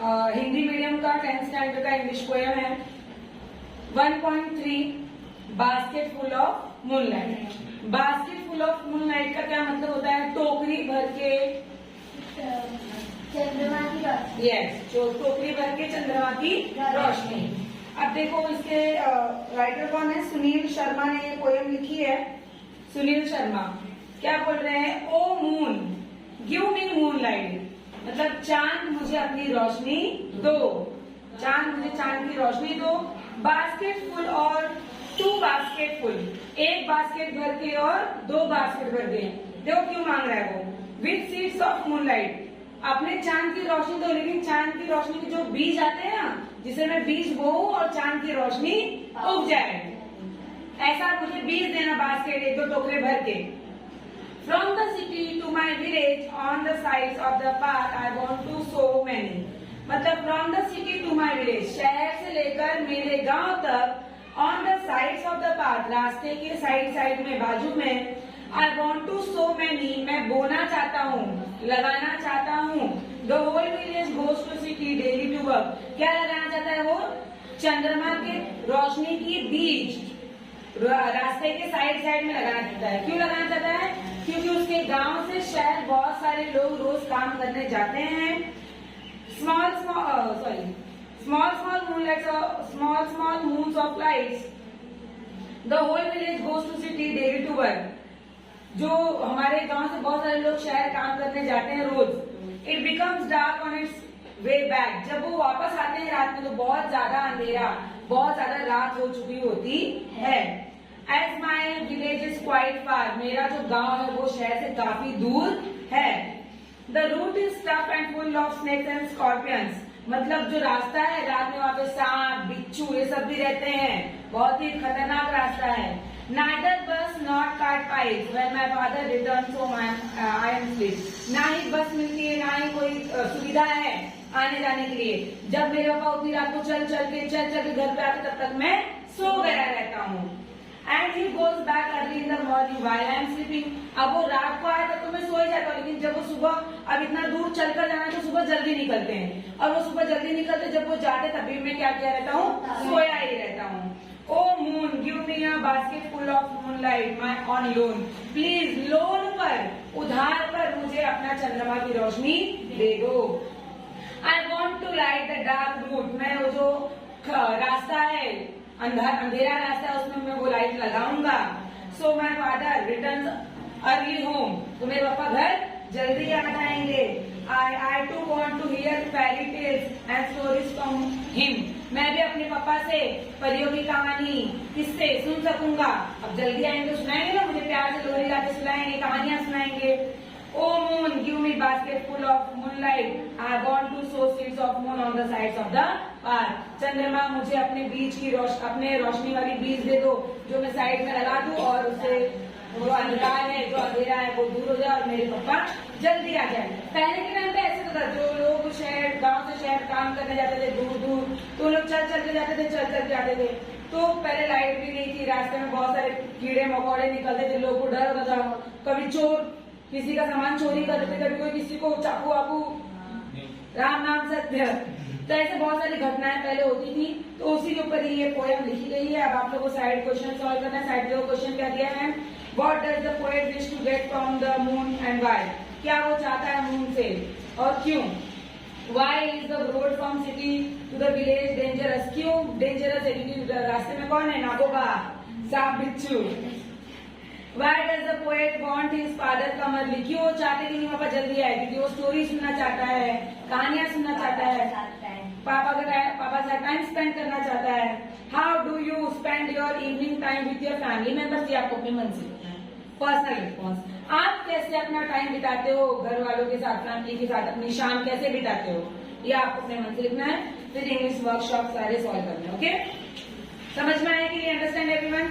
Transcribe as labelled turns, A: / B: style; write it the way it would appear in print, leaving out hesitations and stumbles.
A: Hindi medium का 10th standard का English poem है 1.3 basket full of moonlight. Basket full of moonlight का क्या मतलब होता है? टोकरी भर के
B: चंद्रमा की रोशनी।
A: यस, जो टोकरी भर के चंद्रमा की रोशनी। अब देखो इसके राइटर कौन है? सुनील शर्मा ने ये पोएम लिखी है। सुनील शर्मा क्या बोल रहे हैं? O moon give me moonlight, मतलब चांद मुझे अपनी रोशनी दो, चांद मुझे चांद की रोशनी दो। बास्केट फुल और 2 बास्केट फुल, एक बास्केट भर के और 2 बास्केट भर के। देखो क्यों मांग रहा है वो? विथ सीड्स ऑफ मूनलाइट, अपने चांद की रोशनी दो, लेकिन चांद की रोशनी के जो बीज आते हैं ना, जिसे मैं बीज बोऊं और चांद की रोशनी उग जाए, ऐसा मुझे बीज देना बास्केट 1-2 टोकरे भर के। From the city to my village on the sides of the path I want to sow many, मतलब from the city to my village, शहर से लेकर मेरे गांव तक on the sides of the path, रास्ते के साइड में, बाजू में, I want to sow many, मैं बोना चाहता हूँ, लगाना चाहता हूँ। The whole village goes to city daily to work, क्या लगाना चाहता है वो? चंद्रमा के रोशनी की बीज रास्ते के साइड में लगाना चाहता है। क्यों लगाना चाहता है? क्योंकि उसके गांव से शहर बहुत सारे लोग रोज काम करने जाते हैं। Small moons of lights, the whole village goes to city daily to work, जो हमारे गांव से बहुत सारे लोग शहर काम करने जाते हैं रोज। It becomes dark on its way back, जब वो वापस आते हैं रात में तो बहुत ज्यादा अंधेरा, बहुत ज्यादा रात हो चुकी होती है। As my village is quite far, मेरा जो गांव है वो शहर से काफी दूर है। The route is tough and full of snakes and scorpions, मतलब जो रास्ता है रात में वहाँ पे सांप, बिच्छू ये सब भी रहते हैं, बहुत ही खतरनाक रास्ता है। Neither bus nor cart pipes when my father returns home I am asleep, ना ही बस मिलती है ना ही कोई सुविधा है आने जाने के लिए। जब मेरे पापा उतनी रात को चल चल के घर पे आते तब तक मैं सो गया रहता हूँ। And he goes back early in the morning while I am sleeping, अब वो रात को आया तब तो मैं सो ही जाता हूँ, लेकिन जब वो सुबह, अब इतना दूर चलकर जाना तो सुबह जल्दी निकलते हैं, और वो सुबह जल्दी निकलते, जब वो जाते तभी मैं क्या किया रहता हूँ? सोया ही रहता हूँ। O moon give me a basket full of moonlight my on loan, please loan पर, उधार पर मुझे अपना चंद्रमा की रोशनी दे दो। I want to light the dark route, मैं वो जो रास्ता है अंधेरा रास्ता है उसमें मैं वो लाइट लगाऊंगा। So my father return early home, तो मेरे पापा घर जल्दी आ जाएंगे। I too want to hear fairy tales and stories from him, मैं भी अपने पापा से परियों की कहानी किससे सुन सकूंगा। अब जल्दी आएंगे तो सुनाएंगे ना, मुझे प्यार से लोरी गा के सुनाएंगे, कहानियां सुनाएंगे। O moon give me basket full of moonlight, I want to sow seeds of moon on the sides of the path, चंद्रमा मुझे अपने बीज की अपने रोशनी वाली बीज दे दो, जो मैं साइड में लगा दूं और उससे वो अंधकार है, जो अंधेरा है वो दूर हो जाए और मेरे पापा जल्दी आ जाए। पहले के टाइम पे ऐसे तो था, जो लोग शहर गांव से शहर काम करने जाते थे दूर दूर, तो लोग चल चल के जाते थे, तो पहले लाइट भी नहीं थी, रास्ते में बहुत सारे कीड़े मकोड़े निकलते थे, लोगों को डर होता था, कभी चोर किसी का सामान चोरी कर देते, कभी कोई किसी को चाकू वाकू, राम नाम सत्य, तो ऐसे बहुत सारी घटनाएं पहले होती थी। तो उसी के ऊपर ये पोएम लिखी गई है। अब आप लोगों को साइड क्वेश्चन सॉल्व करना है। साइड में क्वेश्चन क्या दिया है? What does the poet wish to get from the moon and why, क्या वो चाहता है मून से और क्यों? Why is the road from city to the village dangerous, क्यों डेंजरस है? क्योंकि रास्ते में कौन है? नागोबा, सांप, बिच्छू। Why does the poet want his father come early, क्यों वो चाहते कि पापा जल्दी आए? क्योंकि वो स्टोरी सुनना चाहता है, कहानियां सुनना चाहता है, पापा से टाइम स्पेंड करना चाहता है। How do you spend your evening time with your family members, ये आपको अपने मन से लिखना है। पर्सनल रिस्पॉन्स, आप कैसे अपना टाइम बिताते हो घर वालों के साथ, फैमिली के साथ, अपनी शाम कैसे बिताते हो, ये आपको अपने मन से लिखना है। फिर इंग्लिश वर्कशॉप सारे सॉल्व करने, ओके? समझ में आया कि अंडरस्टैंड एवरीवन?